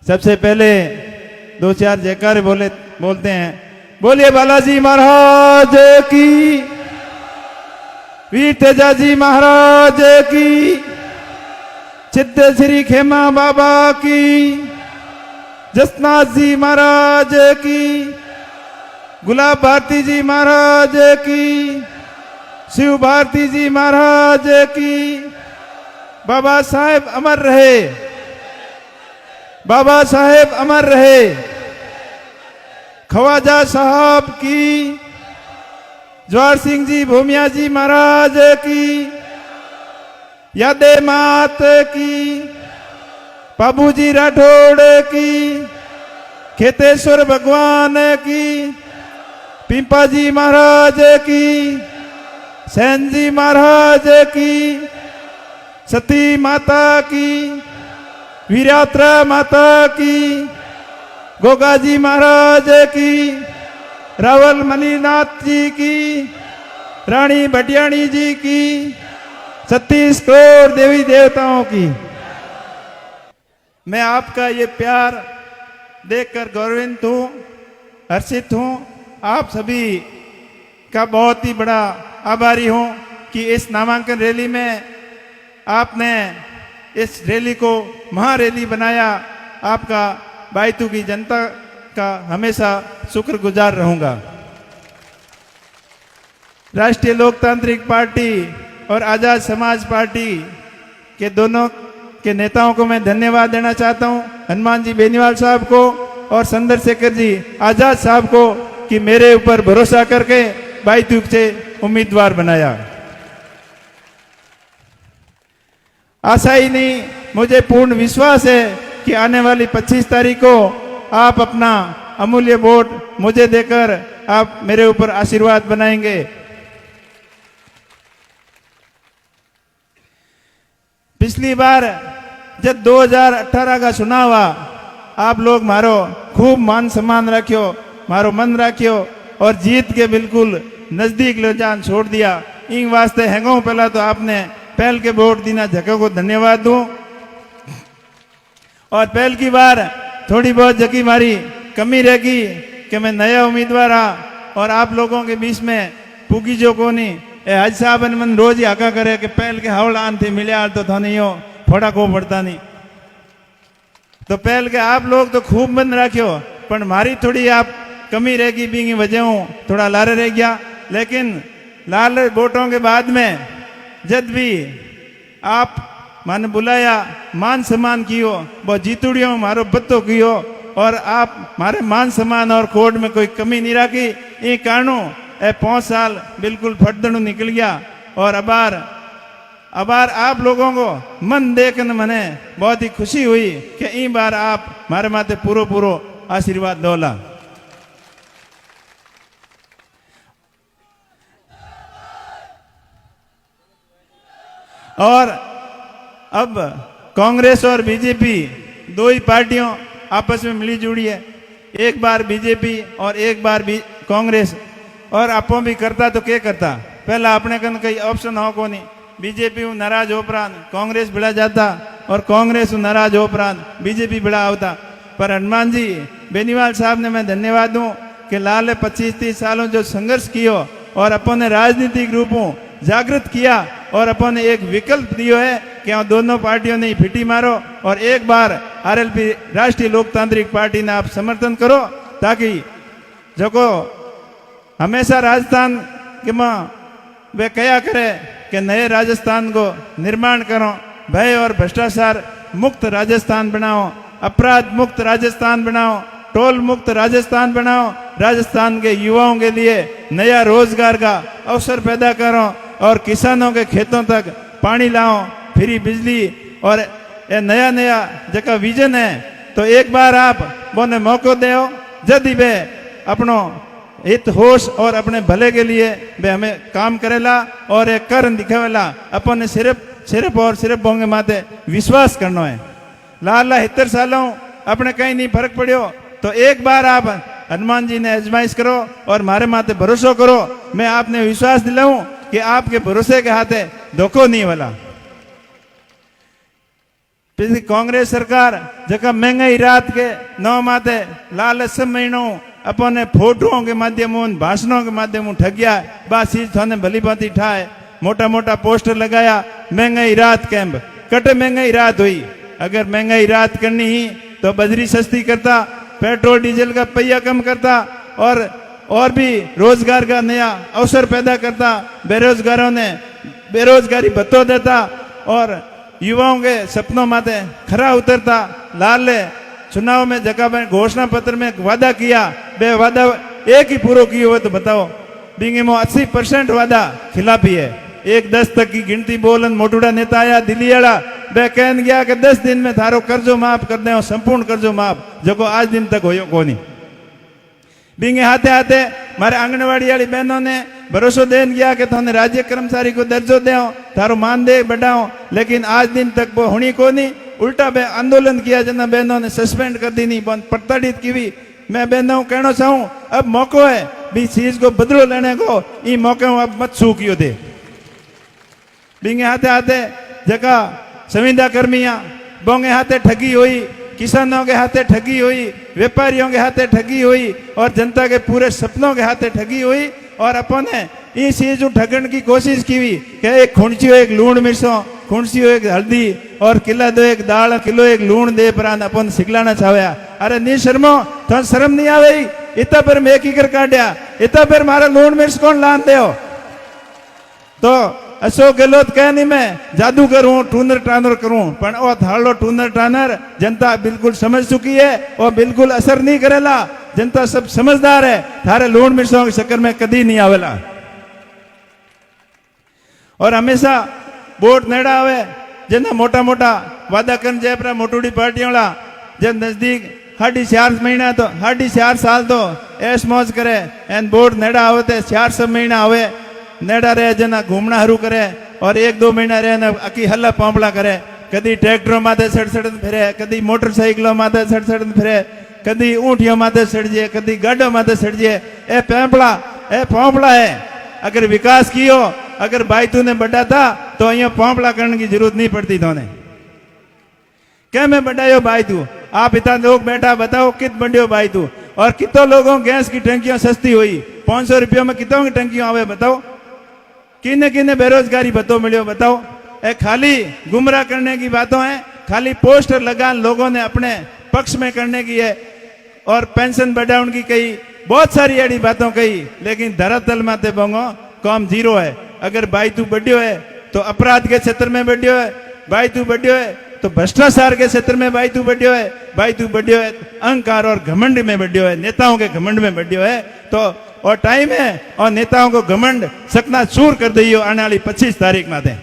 सबसे पहले दो चार जयकारे बोलते हैं। बोलिए बालाजी महाराज की, वीर तेजाजी महाराज की, सिद्ध श्री खेमा बाबा की, जसनाथ जी महाराज की, गुलाब भारती जी महाराज की, शिव भारती जी महाराज की। बाबा साहेब अमर रहे, बाबा साहेब अमर रहे। ख्वाजा साहब की, जवाहर सिंह जी भूमिया जी महाराज की, यादे मात की, बाबूजी राठौड़ की, खेतेश्वर भगवान की, पिंपा जी महाराज की, सैन जी महाराज की, सती माता की, वीरात्रा माता की, गोगा जी महाराज की, रावल मणिनाथ जी की, रानी भटियाणी जी की, 36 करोड़ देवी देवताओं की। मैं आपका ये प्यार देखकर गौरवान्वित हूँ, हर्षित हूँ। आप सभी का बहुत ही बड़ा आभारी हूँ कि इस नामांकन रैली में आपने इस रैली को महारैली बनाया। आपका बायतू की जनता का हमेशा शुक्रगुजार रहूंगा। राष्ट्रीय लोकतांत्रिक पार्टी और आजाद समाज पार्टी के दोनों के नेताओं को मैं धन्यवाद देना चाहता हूं। हनुमान जी बेनीवाल साहब को और संदर शेखर जी आजाद साहब को कि मेरे ऊपर भरोसा करके बायतू से उम्मीदवार बनाया। आशा ही नहीं, मुझे पूर्ण विश्वास है कि आने वाली 25 तारीख को आप अपना अमूल्य वोट मुझे देकर आप मेरे ऊपर आशीर्वाद बनाएंगे। पिछली बार जब 2018 का चुनाव हुआ, आप लोग मारो खूब मान सम्मान रखियो, मारो मन रखियो और जीत के बिल्कुल नजदीक ले जान छोड़ दिया। इन वास्ते हैंगो पहला तो आपने पहल के वोट दीना जगह को धन्यवाद दूं। और पहल की बार थोड़ी बहुत जगह मारी कमी रहेगी कि मैं नया उम्मीदवार और आप लोगों के बीच में पुगी जो को नहीं हज साहब ने मन रोज ही आका करे कि पहल के हवल आन थे मिले तो था नहीं हो थोड़ा को पड़ता नहीं। तो पहल के आप लोग तो खूब मन रखियो, पर हमारी थोड़ी आप कमी रहेगी भी वजह हूँ थोड़ा लारे रह गया। लेकिन लाल वोटों के बाद में जब भी आप माने बुलाया मान सम्मान कियो, वो जीतुड़ियों मारो बत्तो कियो और आप मारे मान सम्मान और कोड में कोई कमी नहीं रखी। ये कारणों 5 साल बिल्कुल फटदणु निकल गया और अबार आप लोगों को मन देखने मने बहुत ही खुशी हुई कि ई बार आप मारे माते पूरो आशीर्वाद दोला। और अब कांग्रेस और बीजेपी दो ही पार्टियों आपस में मिली जुड़ी है। एक बार बीजेपी और एक बार कांग्रेस, और आपो भी करता तो क्या करता, पहला अपने कन कई ऑप्शन हो को नहीं। बीजेपी नाराज हो उपरांत कांग्रेस भिड़ा जाता और कांग्रेस नाराज हो उपरांत बीजेपी भिड़ा होता। पर हनुमान जी बेनीवाल साहब ने मैं धन्यवाद दूं कि लाल 25-30 सालों जो संघर्ष कियो और अपन ने राजनीतिक रूपों जागृत किया और अपन ने एक विकल्प दियो है कि दोनों पार्टियों ने फिटी मारो और एक बार आरएलपी राष्ट्रीय लोकतांत्रिक पार्टी ने आप समर्थन करो, ताकि जो को हमेशा राजस्थान के मां वे कया करे कि नए राजस्थान को निर्माण करो, भय और भ्रष्टाचार मुक्त राजस्थान बनाओ, अपराध मुक्त राजस्थान बनाओ, टोल मुक्त राजस्थान बनाओ, राजस्थान के युवाओं के लिए नया रोजगार का अवसर पैदा करो और किसानों के खेतों तक पानी लाओ, फ्री बिजली और ये नया जगह विजन है। तो एक बार आप बोने मौको दो, जब वे अपनो हित होश और अपने भले के लिए वे हमें काम करेला और एक कर दिखावेला। अपन ने सिर्फ और सिर्फ बोंगे माते विश्वास करना है। लाला 70 सालों अपने कहीं नहीं फर्क पड़ियो, तो एक बार आप हनुमान जी ने आजमाइश करो और मारे माते भरोसा करो। मैं आपने विश्वास दिलाऊं कि आपके भरोसे के हाथे धोखो नहीं वाला। પછી कांग्रेस सरकार जका महंगाई रात के नौ माते लालच महीनों अपने फोटोओं के माध्यम भाषणों के माध्यम ठगिया बस चीज थाने भली भांति ठाए मोटा मोटा पोस्टर लगाया महंगाई रात कैंप कट महंगाई रात हुई। अगर महंगाई रात करनी ही तो बजरी सस्ती करता, पेट्रोल डीजल का पहिया कम करता और भी रोजगार का नया अवसर पैदा करता, बेरोजगारों ने बेरोजगारी भत्तो देता और युवाओं के सपनों माते खरा उतरता। लाल चुनाव में जगह घोषणा पत्र में वादा किया, बे वादा एक ही पूरा किए हुए तो बताओ। बिंगे में 80% वादा खिलाफी है। 1-10 तक की गिनती बोलन मोटूड़ा नेता आया दिल्ली वाला, बे कहन गया कि 10 दिन में थारो कर्जो माफ कर दे, संपूर्ण कर्जो माफ, जो आज दिन तक हो कोनी। बिंगे हाथे हाथे मारे आंगनवाड़ी वाली बहनों ने भरोसा देन गया कि थाने राज्य कर्मचारी को दर्जो दे, थारो मानदेय बढ़ाओ, लेकिन आज दिन तक वो होनी को नहीं। उल्टा बे आंदोलन किया जना बहनों ने सस्पेंड कर दी, नहीं प्रताड़ित की। मैं बहनों कहना चाहूं अब मौको है भी चीज को बदलो लेने को, ई मौके अब मत सूखियो थे। बिंगे हाथे हाथे जगह संविदा कर्मियां बोंगे हाथे ठगी हुई, किसानों के हाथे ठगी हुई, व्यापारियों के हाथे ठगी हुई और जनता के पूरे सपनों के हाथे ठगी हुई। और अपन ने इस चीज ठगन की कोशिश की हुई कि एक खुणसियो एक लूण मिर्चों, खुणसियो एक हल्दी और किला दो एक दाल, किलो एक लूण दे प्रांत अपन सिखलाना चाहया। अरे नी शर्मो, तो शर्म नहीं आवे? इतना पर मैं की कर काटिया, इतना पर मारा लूण मिर्च कौन लान दे? तो अशोक गहलोत कह नहीं मैं जादू करूं, टूनर टानर करूं, पर वो थालो टूनर टानर जनता बिल्कुल समझ चुकी है और बिल्कुल असर नहीं करेला। जनता सब समझदार है, थारे लूण मिर्चों के चक्कर में कदी नहीं आवेला। और हमेशा वोट नेड़ा आवे जना मोटा मोटा वादा कर जयपुरा मोटूड़ी पार्टियों वाला जब नजदीक 4.5 महीना तो 4.5 साल तो ऐश मौज करे एन वोट नेड़ा आवे 4 महीना आवे नेड़ा रहे जना घूमना हरू करे और 1-2 महीना रहे ना अकी हल्ला पांपला करे। कदी ट्रैक्टरों माथे सड़सड़न फिरे, कदी मोटरसाइकिलों माथे सड़सड़न फिरे, कदी ऊँटियों माथे सड़जे, कदी गाड़ों माथे सड़जे। ए पैंपला ए पांपला है। अगर विकास कियो, अगर भाई तूने बढ़ा था तो अं पांपला करने की जरूरत नहीं पड़ती थोने। क्या मैं बढ़ायो भाई तू? आप इतना लोग बैठा बताओ कित बढ़ियो भाई तू? और कितों लोगों गैस की टंकियां सस्ती हुई? 500 रुपयों में कितों की टंकियां आवे बताओ? किन्ने किन्ने बेरोजगारी भत्तो मिलियो बताओ? ए खाली गुमराह करने की बातों है, खाली पोस्टर लगा लोगों ने अपने पक्ष में करने की है और पेंशन बढ़ाने की कही, बहुत सारी ऐसी बातों कही, लेकिन धरातल माते बोंगो काम जीरो है। अगर भाई तू बढ़ियो है तो अपराध के क्षेत्र में बढ़ियो है, भाई तू बढ़ियो है तो भ्रष्टाचार के क्षेत्र में भाई तू बढ़ियो है, भाई तू बढ़ियो है अहंकार और घमंड में बढ़ियो है, नेताओं के घमंड में बढ़ियो है। तो और टाइम है और नेताओं को घमंड सकना चूर कर दियो आने वाली 25 तारीख माते।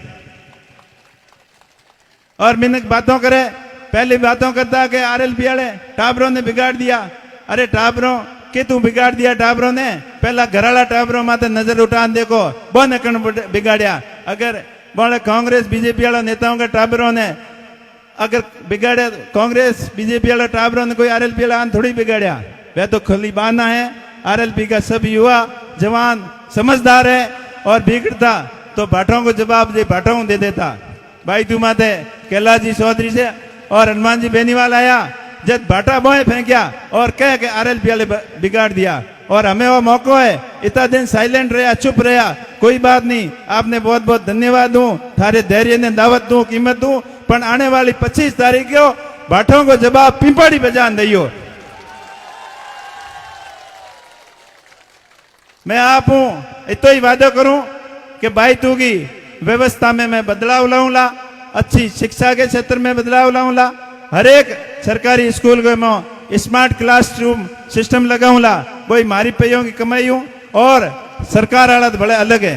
और मिनक बातों करे, पहली बातों करता कि आरएलपी वाले टाबरों ने बिगाड़ दिया। अरे टाबरों के तू बिगाड़ दिया? टाबरों ने पहला घराला टाबरों माते नजर उठान देखो बन कण बिगाड़िया। अगर बोले कांग्रेस बीजेपी वाला नेताओं के टाबरों ने अगर बिगाड़े, कांग्रेस बीजेपी वाला टाबरों ने कोई आरएलपी वाला थोड़ी बिगाड़िया। वह तो खुली बाना है। आरएलपी का सब युवा जवान समझदार है और बिगड़ता तो भाटों को जवाब दे भाटों दे देता। भाई तू माते कैलाश जी चौधरी से और हनुमान जी बेनीवाल आया, जब भाटा बोए फेंकिया और कह के आरएलपी वाले बिगाड़ दिया। और हमें वो मौका है, इतना दिन साइलेंट रहा, चुप रहा, कोई बात नहीं, आपने बहुत बहुत धन्यवाद दूं, थारे धैर्य ने दावत दूं, कीमत दूं, पर आने वाली 25 तारीख को भाटों को जवाब पिंपड़ी बजान दियो। मैं आप हूं इतो ही वादा करूं कि भाई तू की व्यवस्था में मैं बदलाव लाऊंगा, अच्छी शिक्षा के क्षेत्र में बदलाव लाऊंगा, हर एक सरकारी स्कूल में स्मार्ट क्लासरूम सिस्टम लगाऊंगा। कोई मारी पैयों की कमाई हूं और सरकार वाला तो बड़े अलग है।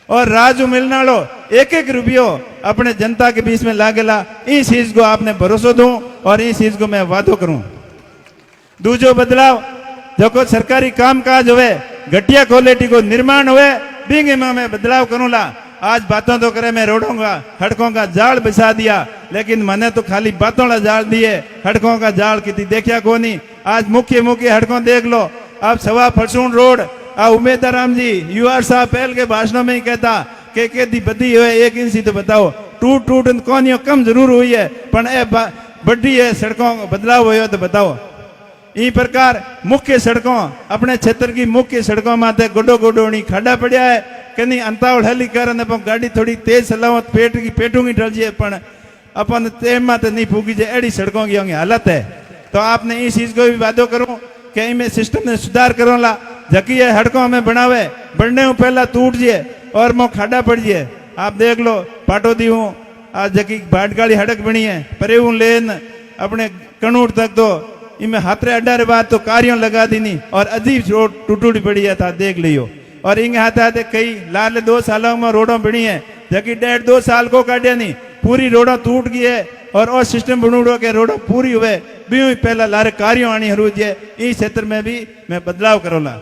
और राजू मिलना लो 1-1 रुपयो अपने जनता के बीच में लागेला। इस चीज को आपने भरोसा दूं और इस चीज को मैं वादो करूं। दूसरो बदलाव जो को सरकारी काम काज हुए, घटिया क्वालिटी को निर्माण हुए, बिंगे में मैं बदलाव करूंगा। आज बातों तो करे मैं रोडों का हड़कों का जाल बिछा दिया, लेकिन मैंने तो खाली बातों का जाल दिए, हड़कों का जाल कितनी देखा को नहीं। आज मुख्य हड़कों देख लो। अब सवा फरसून रोड उमेदराम जी यूआर साहब पहल के भाषणों में ही कहता कि दी बदी हुए 1 इंच तो बताओ टूट टूट कोनियों कम जरूर हुई है पण ए बढ़ी है सड़कों बदलाव हो तो बताओ। ई प्रकार मुख्य सड़कों अपने क्षेत्र की मुख्य सड़कों माथे गोडो गोडोनी खाडा पड़ा है कहीं अंतावड़ हली कर गाड़ी थोड़ी तेज चलाओ पेट की पेटू की डल जाए पण अपन तेम माते नहीं फूकी जाए एड़ी सड़कों की हालत है। तो आपने इस चीज को भी वादो करूं कि इनमें सिस्टम में सुधार करो ला जकी है हड़कों में बनावे बढ़ने पहला टूट जाए और मो खाडा पड़ जाए। आप देख लो पाटोदी हूँ आज जकी भाटगाड़ी हड़क बनी है परे हूँ लेन अपने कनूर तक तो इनमें हाथरे अड्डा बाद तो कारियों लगा दी नहीं और अजीब रोड टूटी पड़ी है था देख लियो। और इंगे हाथे हाथे कई लाल 2 सालों में रोडों बनी है जबकि 1.5-2 साल को काटिया नहीं पूरी रोडों टूट गई है और सिस्टम बनूड़ो के रोडों पूरी हुए भी पहला लारे कार्यों आनी हरूज है इस क्षेत्र में भी मैं बदलाव करोला।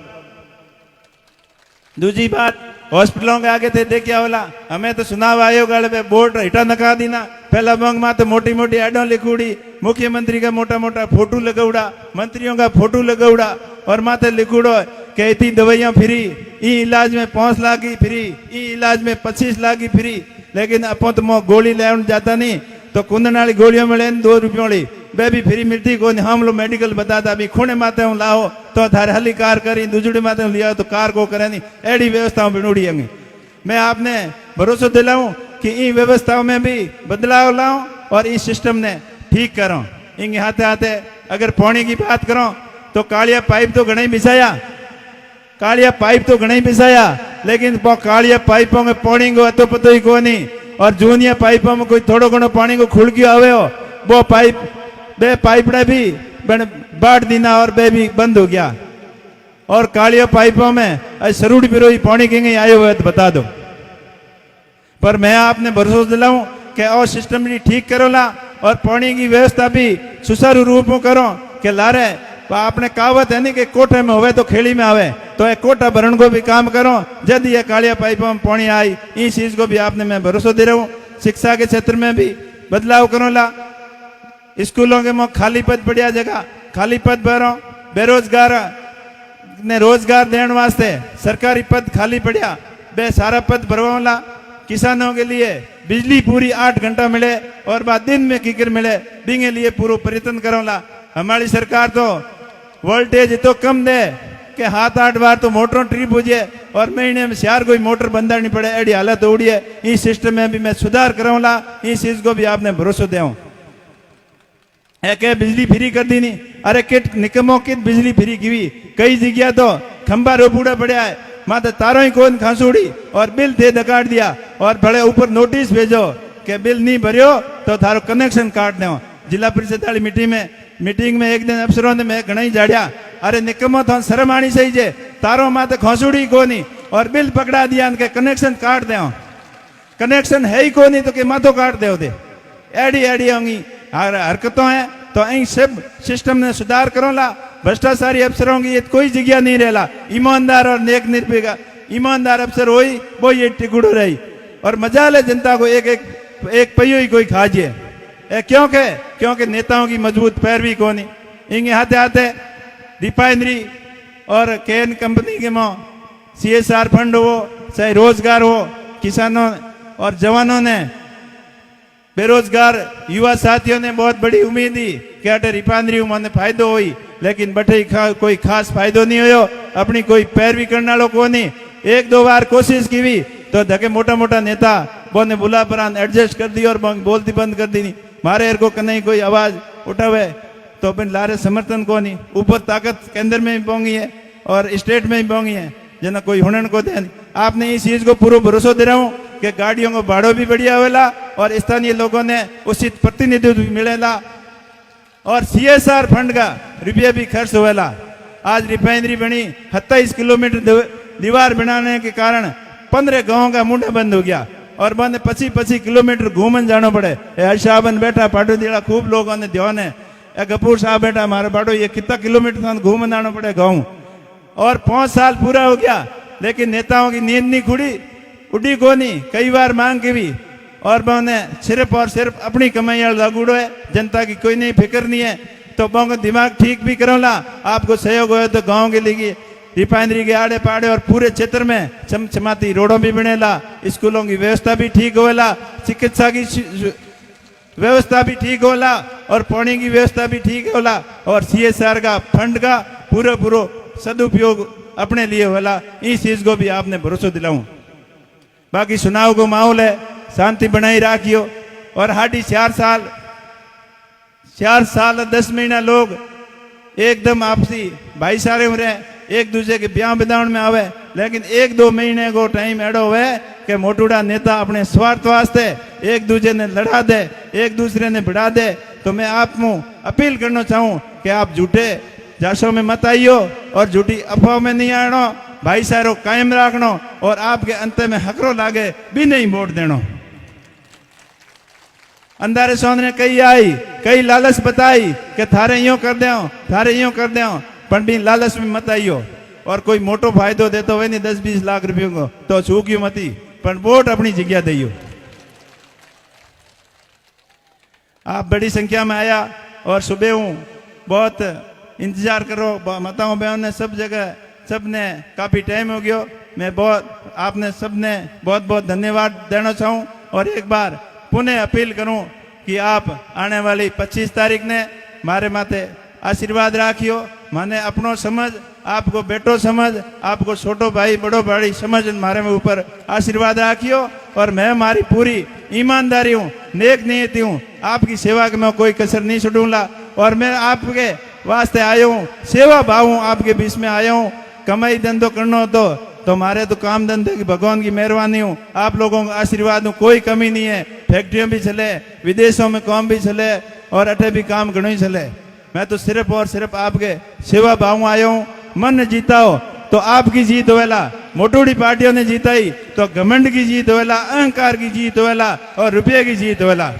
दूसरी बात हॉस्पिटलों के आगे थे देखिया होला हमें तो चुनाव आयोग वाले बोर्ड हिटा नका दीना पहला बंग में तो मोटी मोटी एडों लिखूड़ी मुख्यमंत्री का मोटा मोटा फोटो लगौड़ा मंत्रियों का फोटो लगौड़ा और माथे लिखूड़ो कि इतनी दवाइयाँ फ्री ई इलाज में 5 लाख की फ्री ई इलाज में 25 लाख की फ्री। लेकिन अपो तो मो गोली ले जाता नहीं तो कुंदन वाली गोलियों में लेन 2 रुपयों वाली वे भी फ्री मिलती को हम लोग मेडिकल बताता अभी खूने माते हूँ लाओ तो थारे हली कार करी दूसरी माते हूँ लिया तो कार को करे नहीं एडी व्यवस्थाओं बनूड़ी होंगी। मैं आपने भरोसा दिलाऊं कि इन व्यवस्थाओं में भी बदलाव लाऊं और इस सिस्टम ने ठीक करो। इंगे हाथे हाथे अगर पानी की बात करो तो कालिया पाइप तो घना ही बिछाया कालिया पाइप तो घना ही बिछाया लेकिन कालिया पाइपों में पानी को अतो पतो ही को नहीं और जूनिया पाइपों में कोई थोड़ो घणो पानी को खुल गयो आवे हो वो पाइप बे पाइपड़ा भी बाढ़ दीना और बे भी बंद हो गया और कालिया पाइपों में सरूड़ी पिरोई पानी कहीं आयो हुए तो बता दो। पर मैं आपने भरोसा दिलाऊं कि और सिस्टम भी ठीक करो ला और पानी की व्यवस्था भी सुचारू रूप में करो कि लारे आपने कहावत है नहीं कि कोठे में होवे तो खेड़ी में आवे तो एक कोटा भरण को भी काम करो जब ये कालिया पाइपों में पानी आई इस चीज को भी आपने मैं भरोसा दे रहा हूँ। शिक्षा के क्षेत्र में भी बदलाव करो ला स्कूलों के में खाली पद पड़िया जगह खाली पद भरो बेरोजगार ने रोजगार देने वास्ते सरकारी पद खाली पड़िया बे सारा पद भरवा किसानों के लिए बिजली पूरी 8 घंटा मिले और बाद दिन में किकर मिले बिंगे लिए पूरा प्रयत्न करो ला। हमारी सरकार तो वोल्टेज तो कम दे कि 7-8 बार तो मोटरों ट्रिप हो जाए और महीने में 4 कोई मोटर बंदा नहीं पड़े एडी हालत उड़ी है। इस सिस्टम में भी मैं सुधार कराऊंगा इस चीज को भी आपने भरोसा दे के बिजली फ्री कर दी नहीं अरे किट निकमों की बिजली फ्री की कई जगह तो खंबा रोपूड़ा पड़ा है माता तारों ही कौन खांसूड़ी और बिल दे दकाट दिया और बड़े ऊपर नोटिस भेजो कि बिल नहीं भरियो तो थारो कनेक्शन काट दो। जिला परिषद वाली मीटिंग में एक दिन अफसरों ने मैं घना ही झाड़िया अरे निकमो तो शर्म आनी सही जे तारो माते खांसूड़ी को नहीं और बिल पकड़ा दिया के कनेक्शन काट दो कनेक्शन है ही को नहीं तो कि माथो काट दो दे एडी एडी होंगी हरकतों है तो इन सब सिस्टम ने सुधार करो ला। भ्रष्टाचारी अफसरों की ये कोई जगह नहीं रहला ईमानदार और नेक निर्भय ईमानदार अफसर हो वो ये टिकुड़ो रही और मजा ले जनता को एक पहियो ही कोई खाजिए क्योंकि नेताओं की मजबूत पैरवी को नहीं इंगे हाथे हाथे रिफाइनरी और केन कंपनी के मो CSR फंड हो चाहे रोजगार हो किसानों और जवानों ने बेरोजगार युवा साथियों ने बहुत बड़ी उम्मीद दी कि अटे रिफाइनरी में फायदो हुई लेकिन बटे कोई खास फायदो नहीं हो अपनी कोई पैरवी करने वालों को नहीं 1-2 बार कोशिश की भी तो धके मोटा मोटा नेता बोने बुला परान एडजस्ट कर दी और बोलती बंद कर दी नहीं मारे एर को कहीं कोई आवाज उठावे तो अपन लारे समर्थन को नहीं ऊपर ताकत केंद्र में भी पोंगी है और स्टेट में भी पोंगी है जना कोई हुनन को दे। आपने इस चीज को पूरा भरोसा दे रहा हूँ कि गाड़ियों को भाड़ो भी बढ़िया होगा और स्थानीय लोगों ने उचित प्रतिनिधित्व भी मिलेला और CSR फंड का रुपया भी खर्च हुएला। आज रिफाइनरी बनी 27 किलोमीटर दीवार बनाने के कारण 15 गाँव का मुंडा बंद हो गया और बंद 25 किलोमीटर घूमन जाना पड़े। हर्षाबन बैठा पाटो दिला खूब लोगों ने ध्यान है गपूर साहब बैठा हमारे बाटो ये कितना किलोमीटर घूमन जाना पड़े गाँव और 5 साल पूरा हो गया लेकिन नेताओं की नींद नहीं खुड़ी उड़ी को नहीं कई बार मांग की भी और मैंने सिर्फ और सिर्फ अपनी कमाई लागूड़ो है जनता की कोई नहीं फिक्र नहीं है तो बहु दिमाग ठीक भी करो ला आपको सहयोग हो तो गाँव के लिए रिफाइनरी के आड़े पाड़े और पूरे क्षेत्र में चमचमाती रोडों भी बनेला, स्कूलों की व्यवस्था भी ठीक होला, चिकित्सा की व्यवस्था भी ठीक होला और पानी की व्यवस्था भी ठीक होला और CSR का फंड का पूरा सदुपयोग अपने लिए होला। इस चीज को भी आपने भरोसा दिलाऊं। बाकी चुनाव को माहौल है, शांति बनाई रखियो और हाटी 4 साल 10 महीना लोग एकदम आपसी भाईचारे में रहे, एक दूसरे के ब्याह बिदावन में आवे, लेकिन 1-2 महीने को टाइम एडो हुए कि मोटूड़ा नेता अपने स्वार्थ वास्ते एक दूसरे ने लड़ा दे, एक दूसरे ने बढ़ा दे। तो मैं आप अपील करना चाहूँ कि आप झूठे जाशों में मत आइयो और झूठी अफवाह में नहीं आनो, भाईचारो कायम रखनो और आपके अंत में हकरो लागे भी नहीं वोट देनो। अंधारे सोन ने कई लालच बताई कि थारे यूं कर दे, थारे यूं कर दे, पर भी लालच में मत आइयो और कोई मोटो फायदो देते हुए नहीं 10-20 लाख रुपयों को तो चूकियो मती, पर वोट अपनी जगह दियो। आप बड़ी संख्या में आया और सुबह हूँ बहुत इंतजार करो, माताओं बहनों ने सब जगह सबने काफी टाइम हो गया। मैं आपने सबने बहुत धन्यवाद देना चाहूँ और एक बार पुनः अपील करूं कि आप आने वाली 25 तारीख ने मारे माथे आशीर्वाद राखियो। माने अपनो समझ, आपको बेटो समझ, आपको छोटो भाई बड़ो भाई समझ मारे में ऊपर आशीर्वाद राखियो और मैं हमारी पूरी ईमानदारी हूँ, नेक नियति हूँ, आपकी सेवा के मैं कोई कसर नहीं छोड़ूंगा और मैं आपके वास्ते आया हूँ, सेवा भाव हूँ, आपके बीच में आया हूँ। कमाई धंधो करना हो तो हमारे तो काम धंधे की भगवान की मेहरबानी हूँ, आप लोगों का आशीर्वाद हूँ, कोई कमी नहीं है। फैक्ट्रियों भी चले, विदेशों में काम भी चले और अठे भी काम घणो ही चले। मैं तो सिर्फ और सिर्फ आपके सेवा भाव आया हूँ। मन जीता हो तो आपकी जीत होवेला, मोटूड़ी पार्टियों ने जीताई तो घमंड की जीत होवेला, अहंकार की जीत होवेला और रुपये की जीत होवेला।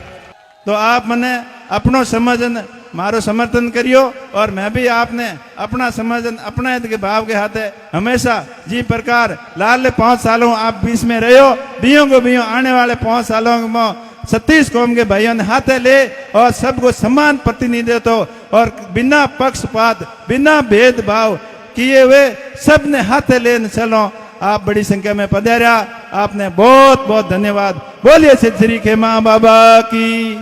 तो आप मने अपनो समझन मारो समर्थन करियो और मैं भी आपने अपना समझन अपना के भाव के हाथे हमेशा जी प्रकार लाल 5 सालों आप बीच में रहो, बियों को बियों आने वाले 5 सालों में 36 कौम के भाइयों ने हाथे ले और सबको समान प्रतिनिधित्व और बिना पक्षपात बिना भेदभाव किए हुए सबने हाथे ले चलो। आप बड़ी संख्या में पधारा, आपने बहुत धन्यवाद। बोलिए श्री खेमा बाबा की,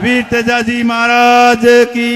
वीर तेजाजी महाराज की।